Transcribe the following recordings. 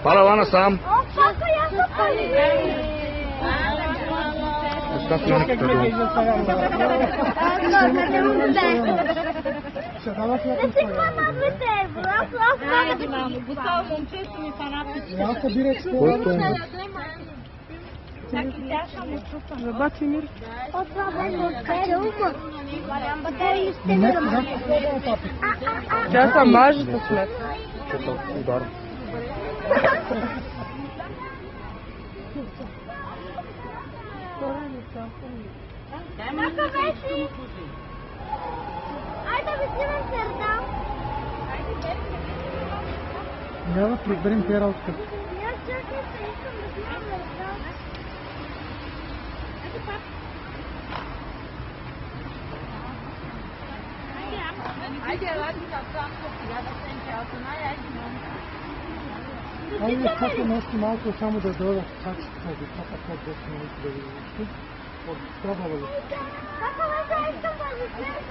Hvala vama sam. Ja sam maži to smet. Kako vesi? Ajde da snimam serdal. Ja da приберем пералка. Ja čekaj se искам да snimam serdal. Ajde, radi da tako, ja da sam ćelko, Ajde, kako nešto малко само да дойда, как ще ходи, какво 10 минути да видиш. Пробвала ли? Kako vesi, искам да snimam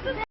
serdal.